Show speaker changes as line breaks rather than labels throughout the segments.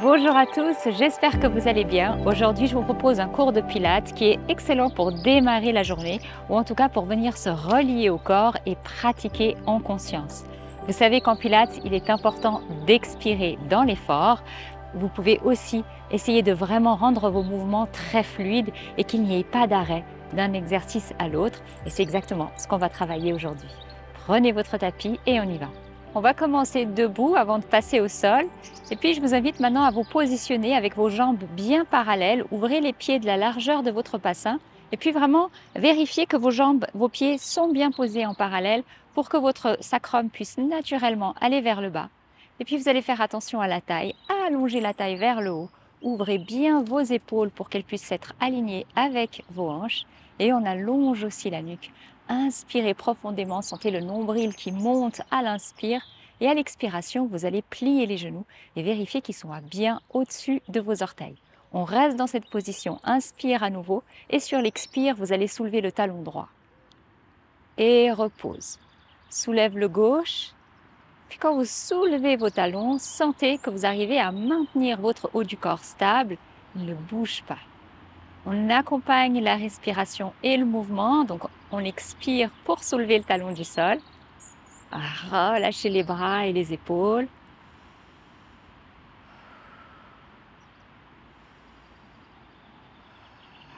Bonjour à tous, j'espère que vous allez bien. Aujourd'hui, je vous propose un cours de Pilates qui est excellent pour démarrer la journée ou en tout cas pour venir se relier au corps et pratiquer en conscience. Vous savez qu'en Pilates, il est important d'expirer dans l'effort. Vous pouvez aussi essayer de vraiment rendre vos mouvements très fluides et qu'il n'y ait pas d'arrêt d'un exercice à l'autre. Et c'est exactement ce qu'on va travailler aujourd'hui. Prenez votre tapis et on y va. On va commencer debout avant de passer au sol. Et puis, je vous invite maintenant à vous positionner avec vos jambes bien parallèles. Ouvrez les pieds de la largeur de votre bassin. Et puis, vraiment, vérifiez que vos jambes, vos pieds sont bien posés en parallèle pour que votre sacrum puisse naturellement aller vers le bas. Et puis, vous allez faire attention à la taille. Allongez la taille vers le haut. Ouvrez bien vos épaules pour qu'elles puissent être alignées avec vos hanches. Et on allonge aussi la nuque. Inspirez profondément, sentez le nombril qui monte à l'inspire et à l'expiration, vous allez plier les genoux et vérifier qu'ils sont bien au-dessus de vos orteils. On reste dans cette position, inspire à nouveau et sur l'expire, vous allez soulever le talon droit. Et repose. Soulève le gauche. Puis quand vous soulevez vos talons, sentez que vous arrivez à maintenir votre haut du corps stable, il ne bouge pas. On accompagne la respiration et le mouvement, donc on expire pour soulever le talon du sol. Relâchez les bras et les épaules.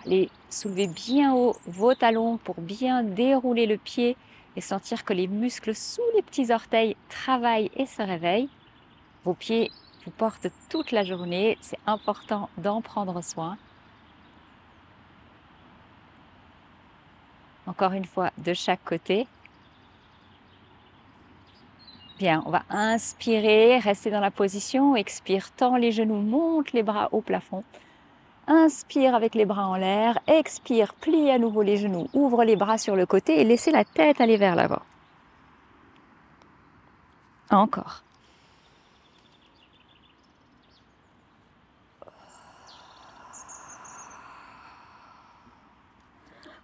Allez, soulevez bien haut vos talons pour bien dérouler le pied et sentir que les muscles sous les petits orteils travaillent et se réveillent. Vos pieds vous portent toute la journée, c'est important d'en prendre soin. Encore une fois, de chaque côté. Bien, on va inspirer, rester dans la position, expire, tend les genoux, monte les bras au plafond. Inspire avec les bras en l'air, expire, plie à nouveau les genoux, ouvre les bras sur le côté et laissez la tête aller vers l'avant. Encore.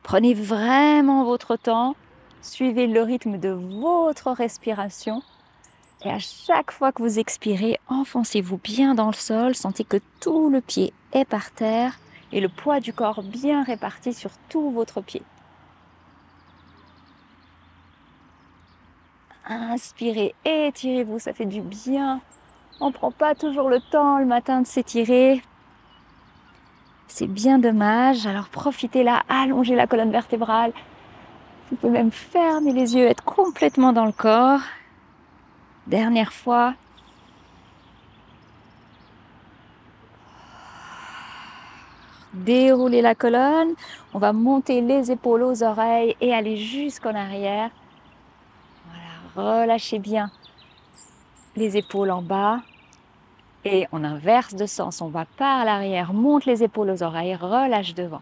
Prenez vraiment votre temps, suivez le rythme de votre respiration et à chaque fois que vous expirez, enfoncez-vous bien dans le sol, sentez que tout le pied est par terre et le poids du corps bien réparti sur tout votre pied. Inspirez, étirez-vous, ça fait du bien. On ne prend pas toujours le temps le matin de s'étirer. C'est bien dommage, alors profitez là, allongez la colonne vertébrale. Vous pouvez même fermer les yeux, être complètement dans le corps. Dernière fois. Déroulez la colonne. On va monter les épaules aux oreilles et aller jusqu'en arrière. Voilà, relâchez bien les épaules en bas. Et on inverse de sens, on va par l'arrière, monte les épaules aux oreilles, relâche devant.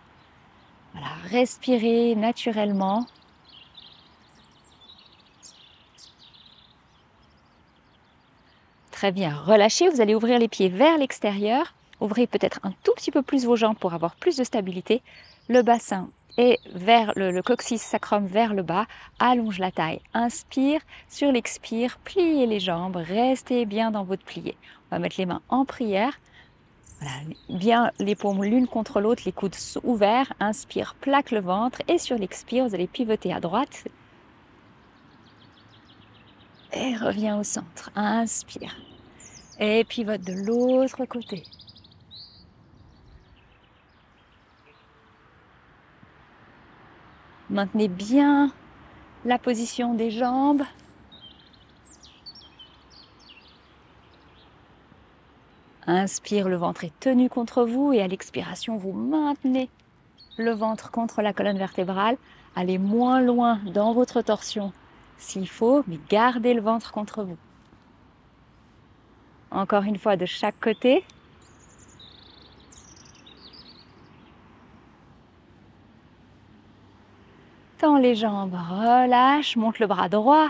Voilà, respirez naturellement. Très bien, relâchez, vous allez ouvrir les pieds vers l'extérieur. Ouvrez peut-être un tout petit peu plus vos jambes pour avoir plus de stabilité. Le bassin est vers le coccyx sacrum vers le bas. Allonge la taille, inspire. Sur l'expire, pliez les jambes, restez bien dans votre plié. On va mettre les mains en prière. Voilà, bien les paumes l'une contre l'autre, les coudes ouverts. Inspire, plaque le ventre et sur l'expire, vous allez pivoter à droite. Et reviens au centre. Inspire. Et pivote de l'autre côté. Maintenez bien la position des jambes. Inspire, le ventre est tenu contre vous et à l'expiration, vous maintenez le ventre contre la colonne vertébrale. Allez moins loin dans votre torsion s'il faut, mais gardez le ventre contre vous. Encore une fois de chaque côté. Tends les jambes, relâche, monte le bras droit.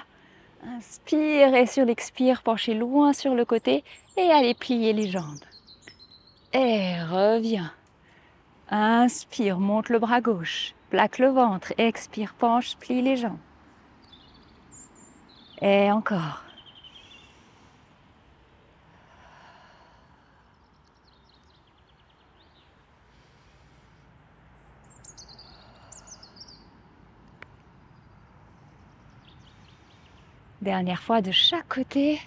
Inspire et sur l'expire, penchez loin sur le côté et allez plier les jambes. Et reviens. Inspire, monte le bras gauche, plaque le ventre, expire, penche, plie les jambes. Et encore. Dernière fois de chaque côté.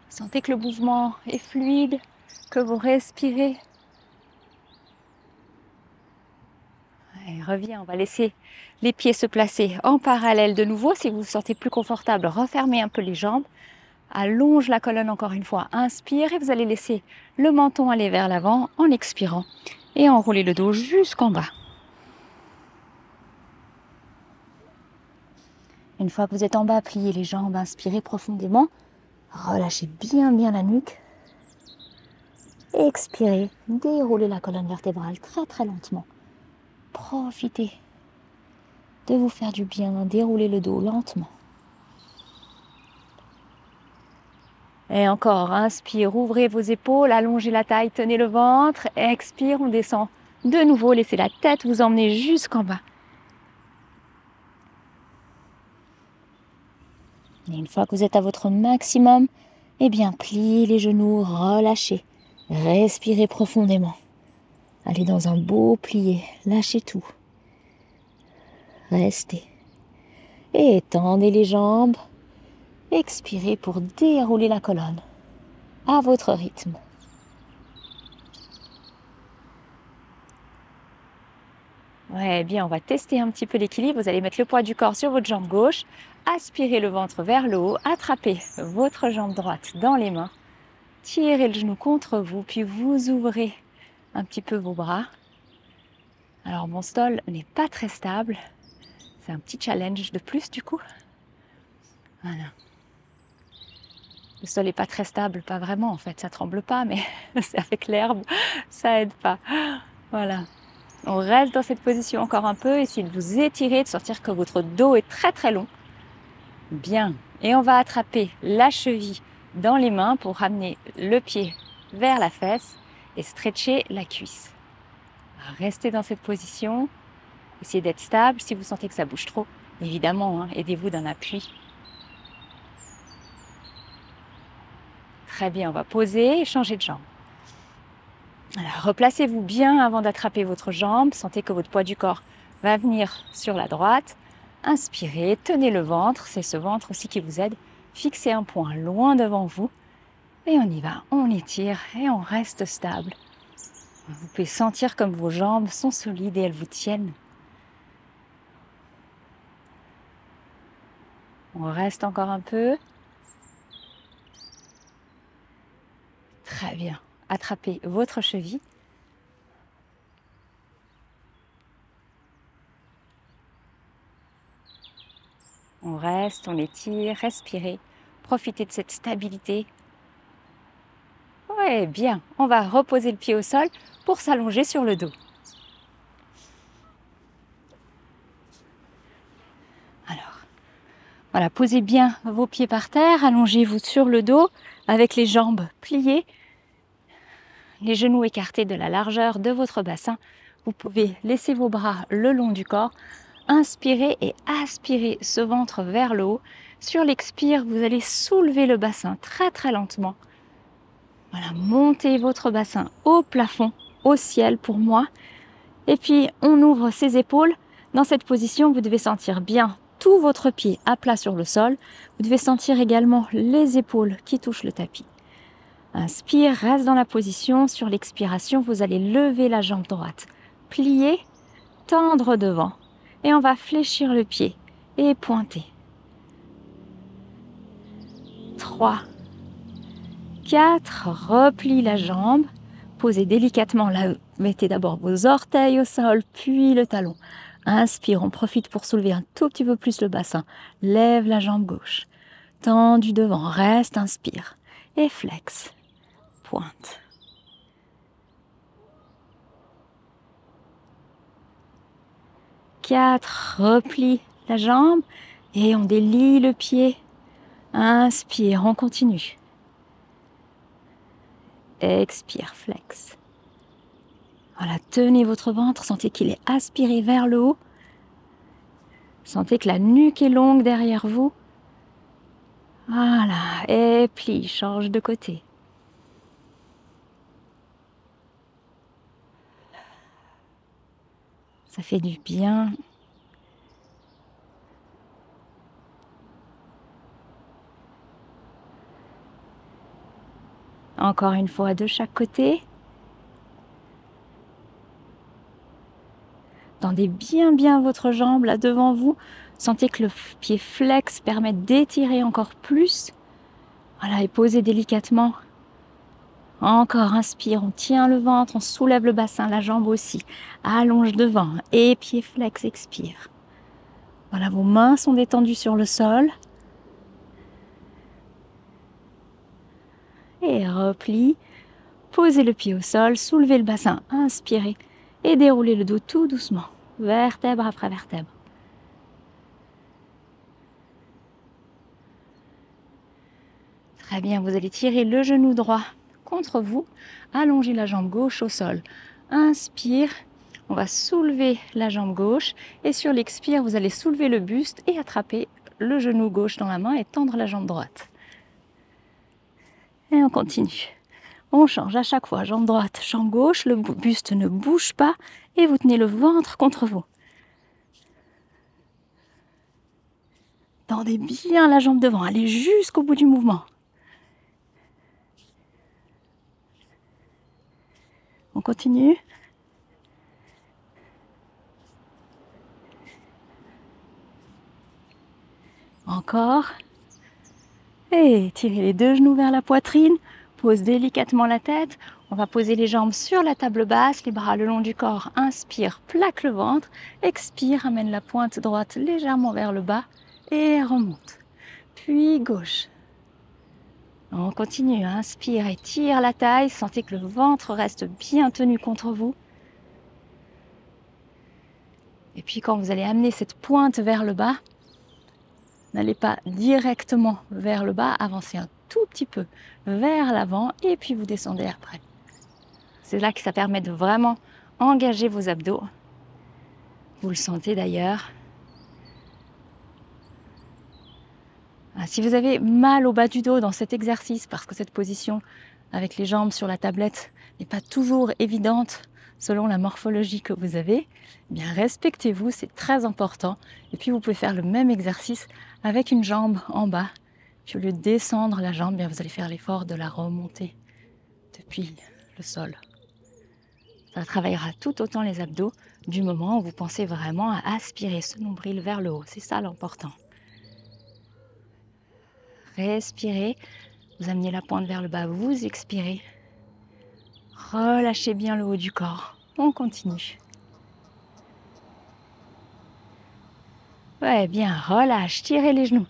Sentez que le mouvement est fluide, que vous respirez. Et reviens, on va laisser les pieds se placer en parallèle de nouveau. Si vous vous sentez plus confortable, refermez un peu les jambes. Allonge la colonne encore une fois. Inspire et vous allez laisser le menton aller vers l'avant en expirant. Et enroulez le dos jusqu'en bas. Une fois que vous êtes en bas, pliez les jambes, inspirez profondément. Relâchez bien la nuque. Expirez, déroulez la colonne vertébrale très lentement. Profitez de vous faire du bien, déroulez le dos lentement. Et encore, inspire, ouvrez vos épaules, allongez la taille, tenez le ventre. Expire, on descend de nouveau, laissez la tête vous emmener jusqu'en bas. Et une fois que vous êtes à votre maximum, eh bien, pliez les genoux, relâchez, respirez profondément. Allez dans un beau plié, lâchez tout. Restez. Et étendez les jambes. Expirez pour dérouler la colonne à votre rythme. Ouais, bien, on va tester un petit peu l'équilibre. Vous allez mettre le poids du corps sur votre jambe gauche, aspirez le ventre vers le haut, attrapez votre jambe droite dans les mains, tirez le genou contre vous, puis vous ouvrez un petit peu vos bras. Alors mon stole n'est pas très stable, c'est un petit challenge de plus du coup. Voilà. Le sol n'est pas très stable, pas vraiment en fait, ça tremble pas, mais c'est avec l'herbe, ça aide pas. Voilà. On reste dans cette position encore un peu, essayez de vous étirer, de sentir que votre dos est très long. Bien. Et on va attraper la cheville dans les mains pour ramener le pied vers la fesse et stretcher la cuisse. Restez dans cette position. Essayez d'être stable. Si vous sentez que ça bouge trop, évidemment, hein, aidez-vous d'un appui. Très bien, on va poser et changer de jambe. Alors, replacez-vous bien avant d'attraper votre jambe. Sentez que votre poids du corps va venir sur la droite. Inspirez, tenez le ventre. C'est ce ventre aussi qui vous aide. Fixez un point loin devant vous. Et on y va, on étire et on reste stable. Vous pouvez sentir comme vos jambes sont solides et elles vous tiennent. On reste encore un peu. Très bien. Attrapez votre cheville. On reste, on étire, respirez. Profitez de cette stabilité. Ouais, bien. On va reposer le pied au sol pour s'allonger sur le dos. Alors, voilà, posez bien vos pieds par terre, allongez-vous sur le dos avec les jambes pliées, les genoux écartés de la largeur de votre bassin. Vous pouvez laisser vos bras le long du corps. Inspirez et aspirez ce ventre vers le haut. Sur l'expire, vous allez soulever le bassin très lentement. Voilà, montez votre bassin au plafond, au ciel pour moi. Et puis, on ouvre ses épaules. Dans cette position, vous devez sentir bien tout votre pied à plat sur le sol. Vous devez sentir également les épaules qui touchent le tapis. Inspire, reste dans la position. Sur l'expiration, vous allez lever la jambe droite, plier, tendre devant. Et on va fléchir le pied et pointer. 3, 4, replie la jambe. Posez délicatement là, mettez d'abord vos orteils au sol, puis le talon. Inspire, on profite pour soulever un tout petit peu plus le bassin. Lève la jambe gauche. Tendu devant, reste, inspire. Et flex. Pointe. 4, replie la jambe et on délie le pied. Inspire, on continue. Expire, flex. Voilà, tenez votre ventre, sentez qu'il est aspiré vers le haut. Sentez que la nuque est longue derrière vous. Voilà, et plie, change de côté. Ça fait du bien. Encore une fois, de chaque côté. Tendez bien votre jambe là devant vous. Sentez que le pied flex permet d'étirer encore plus. Voilà, et posez délicatement. Encore, inspire, on tient le ventre, on soulève le bassin, la jambe aussi. Allonge devant et pied flex, expire. Voilà, vos mains sont détendues sur le sol. Et replie. Posez le pied au sol, soulevez le bassin, inspirez et déroulez le dos tout doucement, vertèbre après vertèbre. Très bien, vous allez tirer le genou droit contre vous, allongez la jambe gauche au sol. Inspire, on va soulever la jambe gauche et sur l'expire, vous allez soulever le buste et attraper le genou gauche dans la main et tendre la jambe droite. Et on continue. On change à chaque fois, jambe droite, jambe gauche, le buste ne bouge pas et vous tenez le ventre contre vous. Tendez bien la jambe devant, allez jusqu'au bout du mouvement. On continue. Encore. Et tirez les deux genoux vers la poitrine. Pose délicatement la tête. On va poser les jambes sur la table basse, les bras le long du corps. Inspire, plaque le ventre. Expire, amène la pointe droite légèrement vers le bas et remonte. Puis gauche. On continue, inspire et tire la taille. Sentez que le ventre reste bien tenu contre vous. Et puis quand vous allez amener cette pointe vers le bas, n'allez pas directement vers le bas, avancez un tout petit peu vers l'avant et puis vous descendez après. C'est là que ça permet de vraiment engager vos abdos. Vous le sentez d'ailleurs. Si vous avez mal au bas du dos dans cet exercice, parce que cette position avec les jambes sur la tablette n'est pas toujours évidente selon la morphologie que vous avez, eh bien respectez-vous, c'est très important. Et puis vous pouvez faire le même exercice avec une jambe en bas. Puis au lieu de descendre la jambe, bien vous allez faire l'effort de la remonter depuis le sol. Ça travaillera tout autant les abdos du moment où vous pensez vraiment à aspirer ce nombril vers le haut. C'est ça l'important. Respirez, vous amenez la pointe vers le bas, vous expirez. Relâchez bien le haut du corps. On continue. Ouais, bien, relâche, tirez les genoux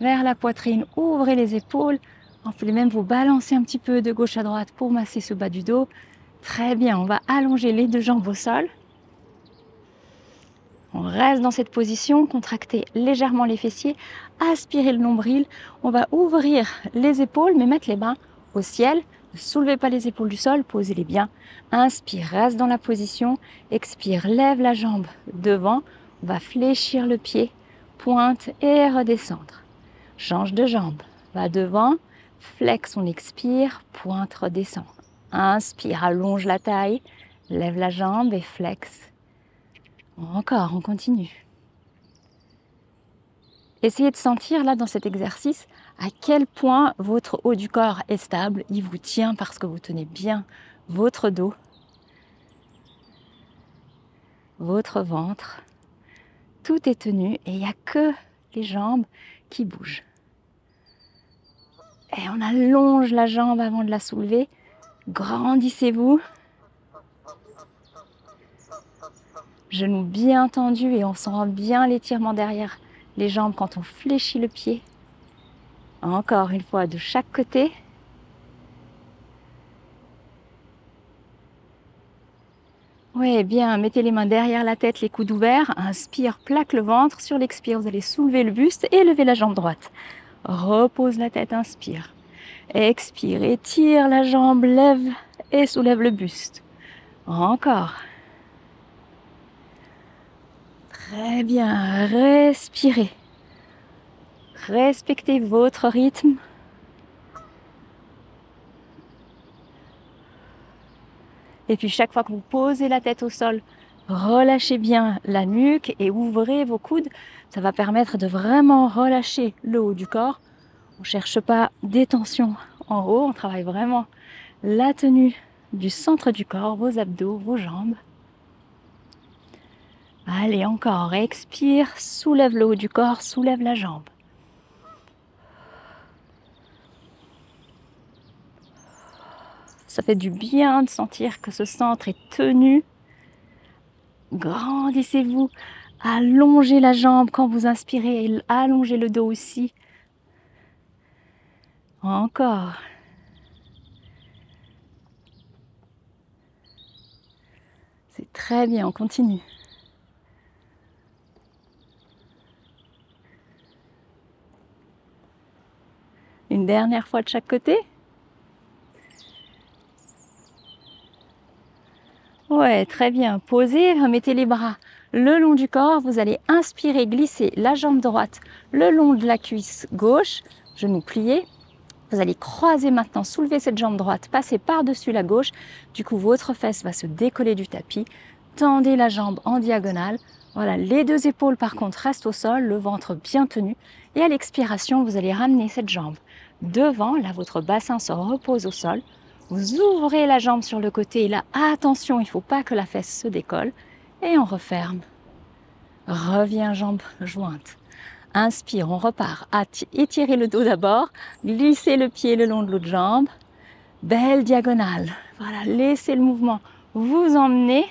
vers la poitrine, ouvrez les épaules. Vous pouvez même vous balancer un petit peu de gauche à droite pour masser ce bas du dos. Très bien, on va allonger les deux jambes au sol. On reste dans cette position, contractez légèrement les fessiers, aspirez le nombril. On va ouvrir les épaules, mais mettre les mains au ciel. Ne soulevez pas les épaules du sol, posez-les bien. Inspire, reste dans la position. Expire, lève la jambe devant. On va fléchir le pied, pointe et redescendre. Change de jambe, va devant, flex, on expire, pointe, redescend. Inspire, allonge la taille, lève la jambe et flex. Encore, on continue. Essayez de sentir là dans cet exercice à quel point votre haut du corps est stable. Il vous tient parce que vous tenez bien votre dos, votre ventre. Tout est tenu et il n'y a que les jambes qui bougent. Et on allonge la jambe avant de la soulever. Grandissez-vous. Genoux bien tendus et on sent bien l'étirement derrière les jambes quand on fléchit le pied. Encore une fois de chaque côté. Oui, bien, mettez les mains derrière la tête, les coudes ouverts. Inspire, plaque le ventre. Sur l'expire, vous allez soulever le buste et lever la jambe droite. Repose la tête, inspire. Expire, étire la jambe, lève et soulève le buste. Encore. Très bien, respirez. Respectez votre rythme. Et puis chaque fois que vous posez la tête au sol, relâchez bien la nuque et ouvrez vos coudes. Ça va permettre de vraiment relâcher le haut du corps. On ne cherche pas des tensions en haut, on travaille vraiment la tenue du centre du corps, vos abdos, vos jambes. Allez, encore, expire, soulève le haut du corps, soulève la jambe. Ça fait du bien de sentir que ce centre est tenu. Grandissez-vous, allongez la jambe quand vous inspirez et allongez le dos aussi. Encore. C'est très bien, on continue. Une dernière fois de chaque côté. Ouais, très bien. Posez, remettez les bras le long du corps. Vous allez inspirer, glisser la jambe droite le long de la cuisse gauche, genou plié. Vous allez croiser maintenant, soulever cette jambe droite, passer par-dessus la gauche. Du coup, votre fesse va se décoller du tapis. Tendez la jambe en diagonale. Voilà, les deux épaules par contre restent au sol, le ventre bien tenu. Et à l'expiration, vous allez ramener cette jambe devant. Là, votre bassin se repose au sol. Vous ouvrez la jambe sur le côté. Et là, attention, il ne faut pas que la fesse se décolle. Et on referme. Reviens, jambe jointe. Inspire, on repart. Étirez le dos d'abord. Glissez le pied le long de l'autre jambe. Belle diagonale. Voilà, laissez le mouvement vous emmener.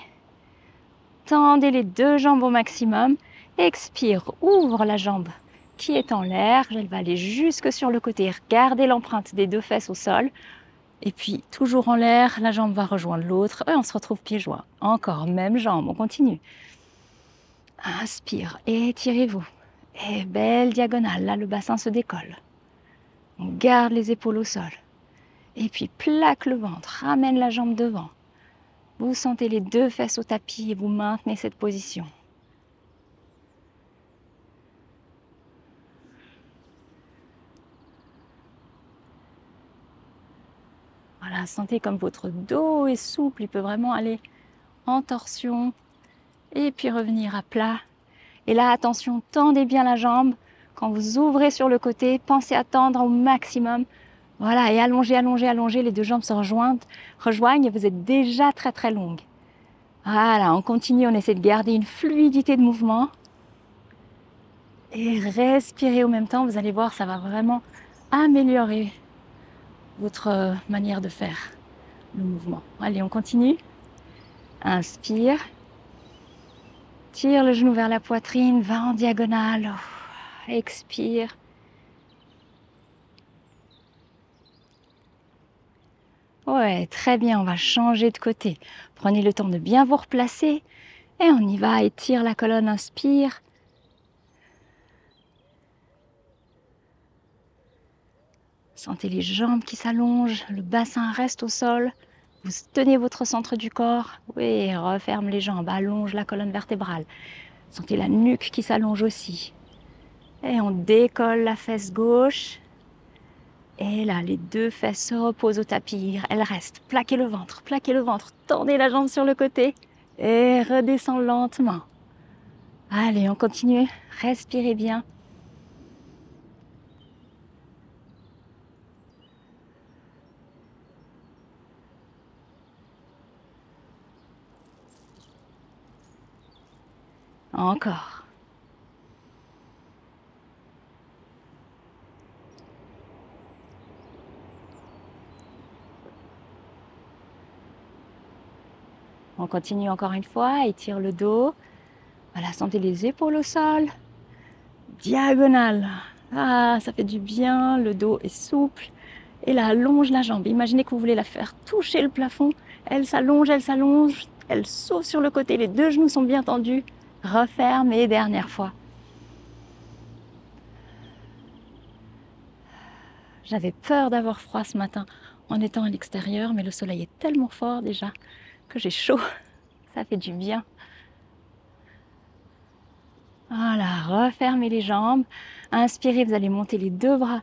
Tendez les deux jambes au maximum. Expire, ouvre la jambe qui est en l'air. Elle va aller jusque sur le côté. Gardez l'empreinte des deux fesses au sol. Et puis, toujours en l'air, la jambe va rejoindre l'autre. Et on se retrouve pieds joints. Encore, même jambe, on continue. Inspire, étirez-vous. Et belle diagonale, là le bassin se décolle. On garde les épaules au sol. Et puis plaque le ventre, ramène la jambe devant. Vous sentez les deux fesses au tapis et vous maintenez cette position. Voilà, sentez comme votre dos est souple, il peut vraiment aller en torsion et puis revenir à plat. Et là, attention, tendez bien la jambe. Quand vous ouvrez sur le côté, pensez à tendre au maximum. Voilà, et allongez, allongez, allongez, les deux jambes se rejoignent et vous êtes déjà très très longue. Voilà, on continue, on essaie de garder une fluidité de mouvement. Et respirez au même temps, vous allez voir, ça va vraiment améliorer votre manière de faire le mouvement. Allez, on continue. Inspire. Tire le genou vers la poitrine, va en diagonale. Expire. Ouais, très bien, on va changer de côté. Prenez le temps de bien vous replacer et on y va. Étire la colonne, inspire. Sentez les jambes qui s'allongent, le bassin reste au sol. Vous tenez votre centre du corps. Oui, referme les jambes, allonge la colonne vertébrale. Sentez la nuque qui s'allonge aussi. Et on décolle la fesse gauche. Et là, les deux fesses se reposent au tapis. Elles restent. Plaquez le ventre, tendez la jambe sur le côté. Et redescend lentement. Allez, on continue. Respirez bien. Encore. On continue encore une fois, étire le dos. Voilà, sentez les épaules au sol. Diagonale. Ah, ça fait du bien, le dos est souple. Et là, allonge la jambe. Imaginez que vous voulez la faire toucher le plafond. Elle s'allonge, elle sauve sur le côté. Les deux genoux sont bien tendus. Referme et dernière fois. J'avais peur d'avoir froid ce matin en étant à l'extérieur, mais le soleil est tellement fort déjà que j'ai chaud. Ça fait du bien. Voilà, refermez les jambes. Inspirez, vous allez monter les deux bras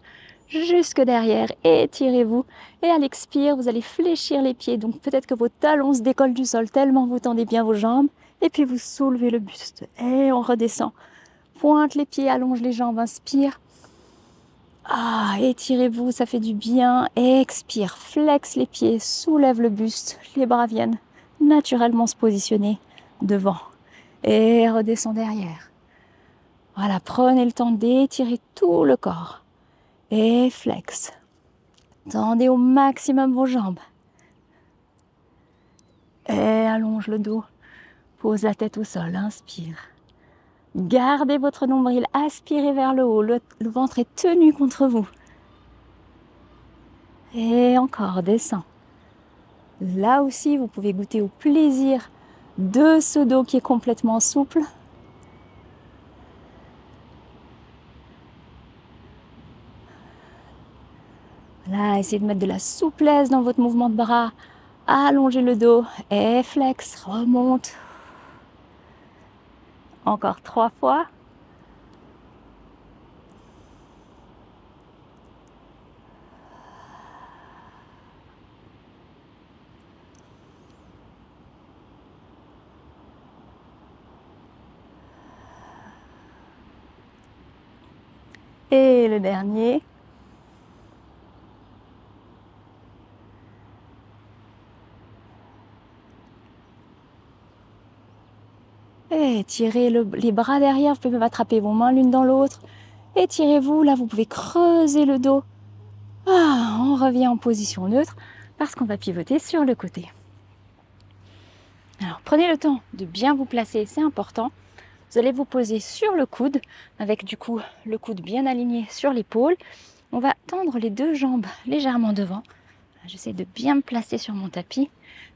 jusque derrière, étirez-vous. Et à l'expire, vous allez fléchir les pieds. Donc peut-être que vos talons se décollent du sol tellement vous tendez bien vos jambes. Et puis vous soulevez le buste. Et on redescend. Pointe les pieds, allonge les jambes, inspire. Ah, étirez-vous, ça fait du bien. Expire, flex les pieds, soulève le buste. Les bras viennent naturellement se positionner devant. Et redescend derrière. Voilà, prenez le temps d'étirer tout le corps. Et flex. Tendez au maximum vos jambes. Et allonge le dos. Pose la tête au sol, inspire. Gardez votre nombril, aspirez vers le haut. Le ventre est tenu contre vous. Et encore, descend. Là aussi, vous pouvez goûter au plaisir de ce dos qui est complètement souple. Là, essayez de mettre de la souplesse dans votre mouvement de bras. Allongez le dos et flex, remonte. Encore 3 fois. Et le dernier. Et tirez les bras derrière, vous pouvez même attraper vos mains l'une dans l'autre. Étirez-vous, là vous pouvez creuser le dos. Ah, on revient en position neutre parce qu'on va pivoter sur le côté. Alors prenez le temps de bien vous placer, c'est important. Vous allez vous poser sur le coude, avec du coup le coude bien aligné sur l'épaule. On va tendre les deux jambes légèrement devant. J'essaie de bien me placer sur mon tapis.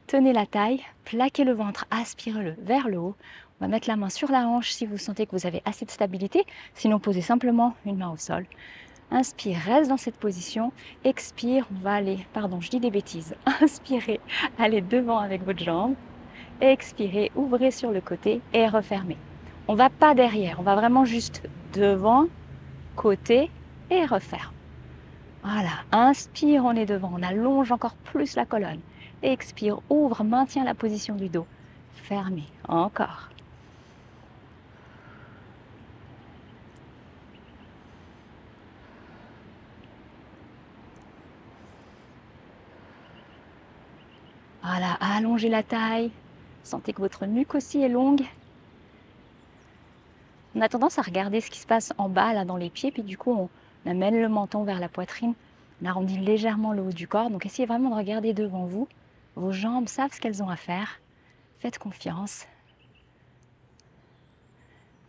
Tenez la taille, plaquez le ventre, aspirez-le vers le haut. On va mettre la main sur la hanche si vous sentez que vous avez assez de stabilité. Sinon, posez simplement une main au sol. Inspire, reste dans cette position. Expire, on va aller, pardon, je dis des bêtises. Inspirez, allez devant avec votre jambe. Expirez, ouvrez sur le côté et refermez. On ne va pas derrière, on va vraiment juste devant, côté et referme. Voilà, inspire, on est devant, on allonge encore plus la colonne. Expire, ouvre, maintient la position du dos. Fermez, encore. Voilà, allongez la taille. Sentez que votre nuque aussi est longue. On a tendance à regarder ce qui se passe en bas, là, dans les pieds, puis du coup, on amène le menton vers la poitrine. On arrondit légèrement le haut du corps. Donc, essayez vraiment de regarder devant vous. Vos jambes savent ce qu'elles ont à faire. Faites confiance.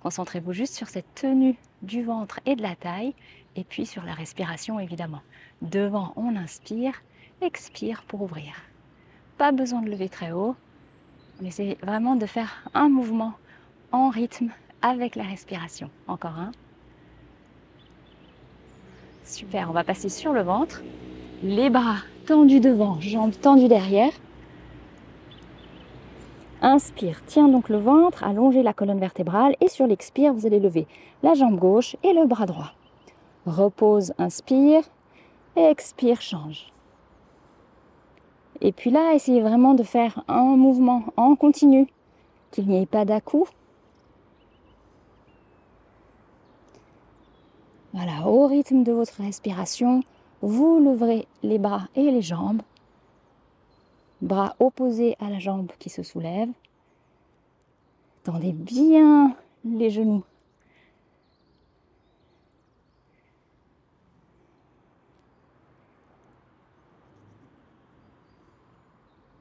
Concentrez-vous juste sur cette tenue du ventre et de la taille, et puis sur la respiration, évidemment. Devant, on inspire, expire pour ouvrir. Pas besoin de lever très haut. On essaie vraiment de faire un mouvement en rythme avec la respiration. Encore un. Super, on va passer sur le ventre. Les bras tendus devant, jambes tendues derrière. Inspire, tiens donc le ventre, allongez la colonne vertébrale et sur l'expire, vous allez lever la jambe gauche et le bras droit. Repose, inspire, expire, change. Et puis là, essayez vraiment de faire un mouvement en continu, qu'il n'y ait pas d'à-coup. Voilà, au rythme de votre respiration, vous leverez les bras et les jambes. Bras opposés à la jambe qui se soulève. Tendez bien les genoux.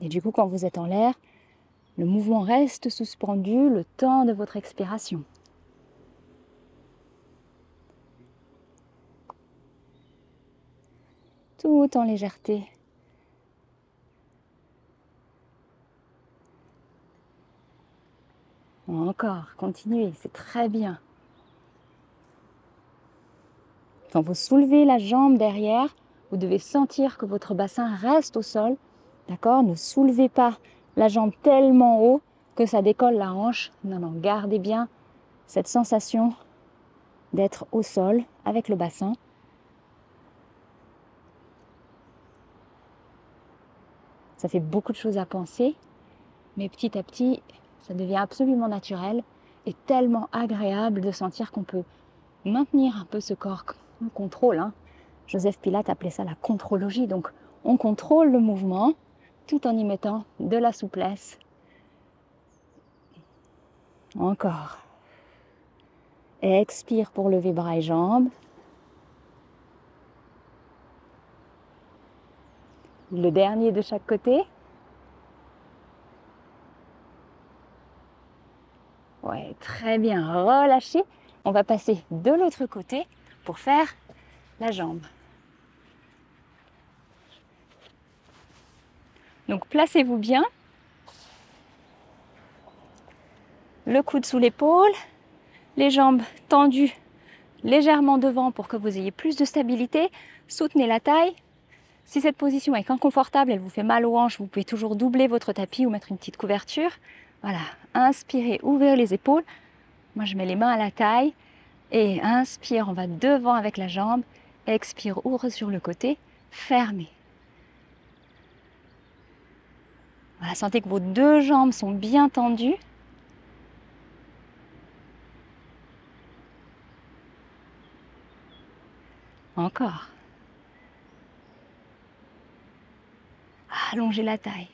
Et du coup, quand vous êtes en l'air, le mouvement reste suspendu le temps de votre expiration. Tout en légèreté. Encore, continuez, c'est très bien. Quand vous soulevez la jambe derrière, vous devez sentir que votre bassin reste au sol. D'accord? Ne soulevez pas la jambe tellement haut que ça décolle la hanche. Non, non, gardez bien cette sensation d'être au sol avec le bassin. Ça fait beaucoup de choses à penser, mais petit à petit, ça devient absolument naturel et tellement agréable de sentir qu'on peut maintenir un peu ce corps en contrôle. Joseph Pilate appelait ça la contrôlologie. Donc, on contrôle le mouvement tout en y mettant de la souplesse. Encore. Expire pour lever bras et jambes. Le dernier de chaque côté. Ouais, très bien. Relâchez. On va passer de l'autre côté pour faire la jambe. Donc, placez-vous bien. Le coude sous l'épaule. Les jambes tendues légèrement devant pour que vous ayez plus de stabilité. Soutenez la taille. Si cette position est inconfortable, elle vous fait mal aux hanches, vous pouvez toujours doubler votre tapis ou mettre une petite couverture. Voilà, inspirez, ouvrez les épaules. Moi, je mets les mains à la taille. Et inspire, on va devant avec la jambe. Expire, ouvre sur le côté, fermez. Voilà, sentez que vos deux jambes sont bien tendues. Encore. Allongez la taille.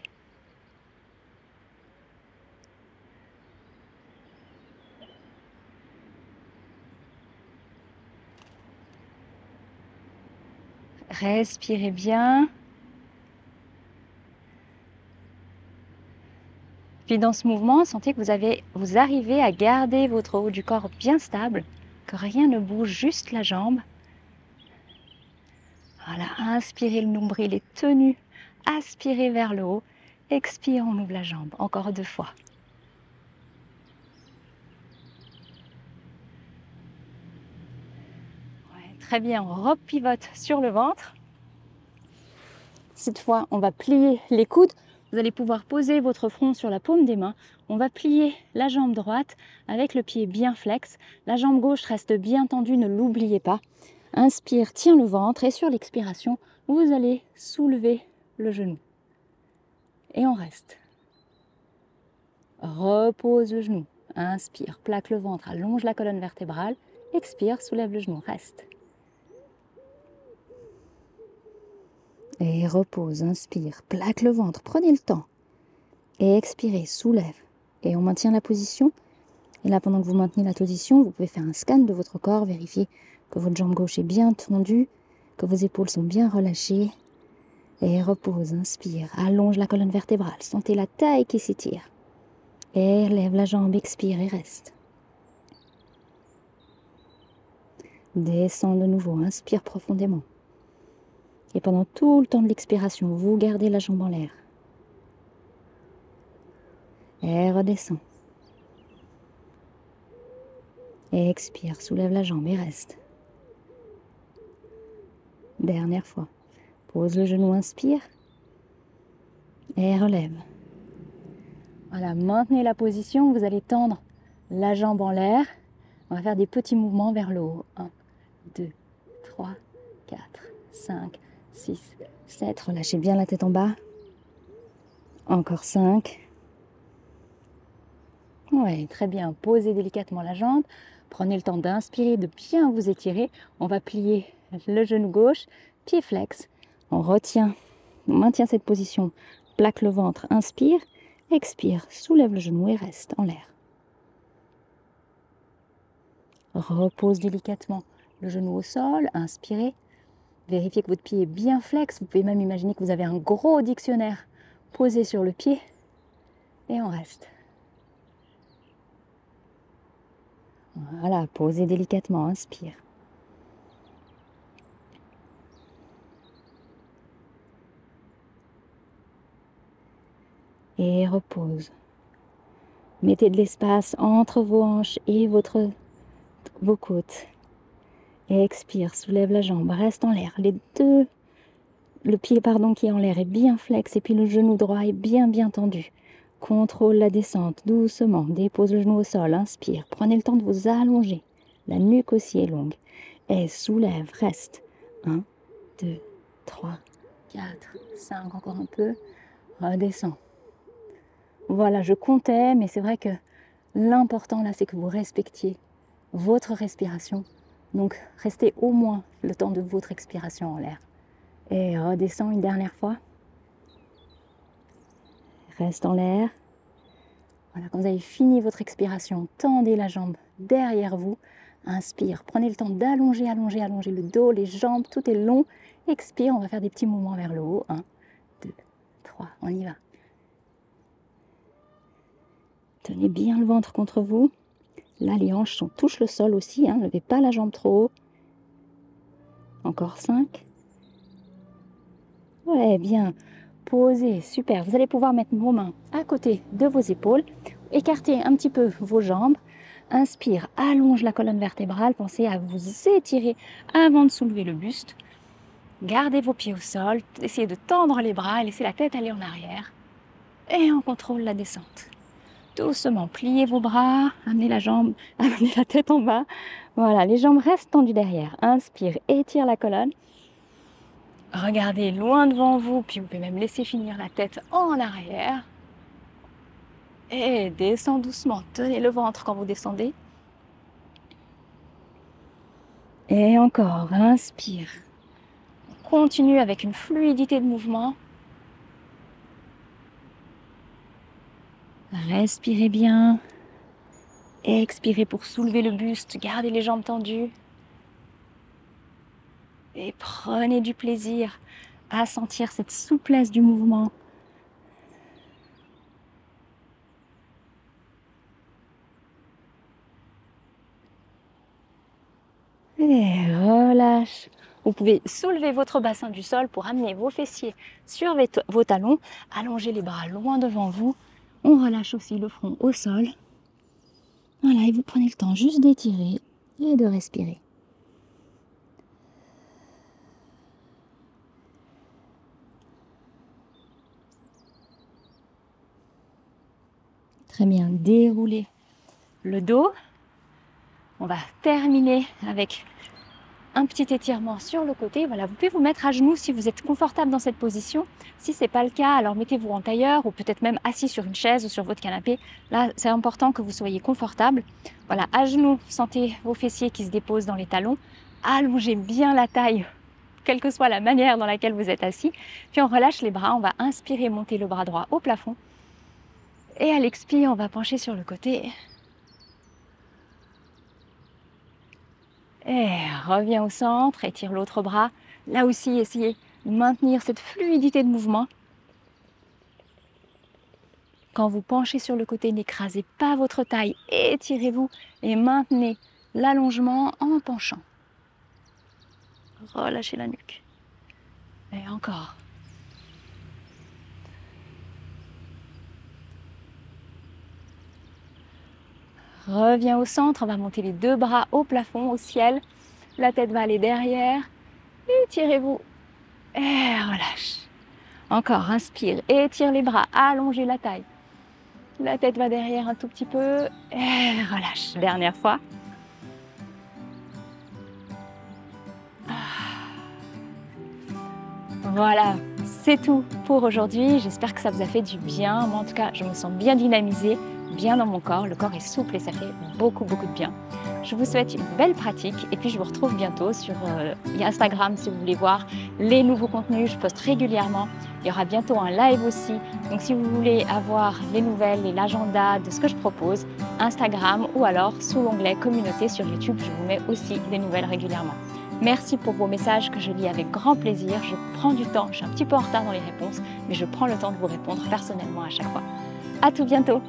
Respirez bien. Puis dans ce mouvement, sentez que vous arrivez à garder votre haut du corps bien stable, que rien ne bouge, juste la jambe. Voilà, inspirez, le nombril est tenu. Aspirez vers le haut. Expire, on ouvre la jambe. Encore 2 fois. Ouais, très bien, on repivote sur le ventre. Cette fois, on va plier les coudes. Vous allez pouvoir poser votre front sur la paume des mains. On va plier la jambe droite avec le pied bien flex. La jambe gauche reste bien tendue, ne l'oubliez pas. Inspire, tiens le ventre et sur l'expiration, vous allez soulever le genou. Et on reste. Repose le genou. Inspire, plaque le ventre, allonge la colonne vertébrale. Expire, soulève le genou, reste. Et repose, inspire, plaque le ventre, prenez le temps. Et expirez, soulève. Et on maintient la position. Et là, pendant que vous maintenez la position, vous pouvez faire un scan de votre corps, vérifier que votre jambe gauche est bien tendue, que vos épaules sont bien relâchées. Et repose, inspire, allonge la colonne vertébrale, sentez la taille qui s'étire. Et lève la jambe, expire et reste. Descends de nouveau, inspire profondément. Et pendant tout le temps de l'expiration, vous gardez la jambe en l'air. Et redescends. Et expire, soulève la jambe et reste. Dernière fois. Pose le genou, inspire. Et relève. Voilà, maintenez la position, vous allez tendre la jambe en l'air. On va faire des petits mouvements vers le haut. 1, 2, 3, 4, 5, 6, 7. Relâchez bien la tête en bas. Encore 5. Oui, très bien. Posez délicatement la jambe. Prenez le temps d'inspirer, de bien vous étirer. On va plier le genou gauche, pied flex. On retient, on maintient cette position. Plaque le ventre, inspire. Expire, soulève le genou et reste en l'air. Repose délicatement le genou au sol, inspirez. Vérifiez que votre pied est bien flex. Vous pouvez même imaginer que vous avez un gros dictionnaire posé sur le pied. Et on reste. Voilà, posez délicatement, inspire. Et repose. Mettez de l'espace entre vos hanches et vos côtes. Et expire, soulève la jambe, reste en l'air. Le pied qui est en l'air est bien flex et puis le genou droit est bien tendu. contrôle la descente doucement. Dépose le genou au sol, inspire. Prenez le temps de vous allonger. La nuque aussi est longue. Et soulève, reste. 1, 2, 3, 4, 5, encore un peu. Redescends. Voilà, je comptais, mais c'est vrai que l'important là, c'est que vous respectiez votre respiration. Donc, restez au moins le temps de votre expiration en l'air. Et redescends une dernière fois. Reste en l'air. Voilà, quand vous avez fini votre expiration, tendez la jambe derrière vous. Inspire, prenez le temps d'allonger, allonger, allonger le dos, les jambes, tout est long. Expire, on va faire des petits mouvements vers le haut. 1, 2, 3, on y va. Tenez bien le ventre contre vous. Là, les hanches touchent le sol aussi. Ne levez pas la jambe trop haut. Encore 5. Ouais, bien. Posez, super. Vous allez pouvoir mettre vos mains à côté de vos épaules. Écartez un petit peu vos jambes. Inspire, allonge la colonne vertébrale. Pensez à vous étirer avant de soulever le buste. Gardez vos pieds au sol. Essayez de tendre les bras et laissez la tête aller en arrière. Et on contrôle la descente. Doucement, pliez vos bras, amenez la tête en bas. Voilà, les jambes restent tendues derrière. Inspire, étire la colonne. Regardez loin devant vous, puis vous pouvez même laisser finir la tête en arrière. Et descend doucement. Tenez le ventre quand vous descendez. Et encore, inspire. Continue avec une fluidité de mouvement. Respirez bien. Expirez pour soulever le buste. Gardez les jambes tendues. Et prenez du plaisir à sentir cette souplesse du mouvement. Et relâche. Vous pouvez soulever votre bassin du sol pour amener vos fessiers sur vos talons. Allongez les bras loin devant vous. On relâche aussi le front au sol. Voilà, et vous prenez le temps juste d'étirer et de respirer. Très bien, déroulez le dos. On va terminer avec un petit étirement sur le côté. Voilà, vous pouvez vous mettre à genoux si vous êtes confortable dans cette position. Si ce n'est pas le cas, alors mettez-vous en tailleur ou peut-être même assis sur une chaise ou sur votre canapé. Là, c'est important que vous soyez confortable. Voilà, à genoux, sentez vos fessiers qui se déposent dans les talons. Allongez bien la taille, quelle que soit la manière dans laquelle vous êtes assis. Puis on relâche les bras. On va inspirer, monter le bras droit au plafond. Et à l'expire, on va pencher sur le côté. Et reviens au centre, étire l'autre bras. Là aussi, essayez de maintenir cette fluidité de mouvement. Quand vous penchez sur le côté, n'écrasez pas votre taille, étirez-vous et maintenez l'allongement en penchant. Relâchez la nuque. Et encore. Reviens au centre, on va monter les deux bras au plafond, au ciel. La tête va aller derrière. Étirez-vous et relâche. Encore, inspire, étire les bras, allongez la taille. La tête va derrière un tout petit peu et relâche. Dernière fois. Voilà, c'est tout pour aujourd'hui. J'espère que ça vous a fait du bien. Moi, en tout cas, je me sens bien dynamisée, bien dans mon corps. Le corps est souple et ça fait beaucoup, beaucoup de bien. Je vous souhaite une belle pratique et puis je vous retrouve bientôt sur Instagram si vous voulez voir les nouveaux contenus. Je poste régulièrement. Il y aura bientôt un live aussi. Donc si vous voulez avoir les nouvelles et l'agenda de ce que je propose, Instagram ou alors sous l'onglet communauté sur YouTube, je vous mets aussi les nouvelles régulièrement. Merci pour vos messages que je lis avec grand plaisir. Je prends du temps, je suis un petit peu en retard dans les réponses, mais je prends le temps de vous répondre personnellement à chaque fois. À tout bientôt!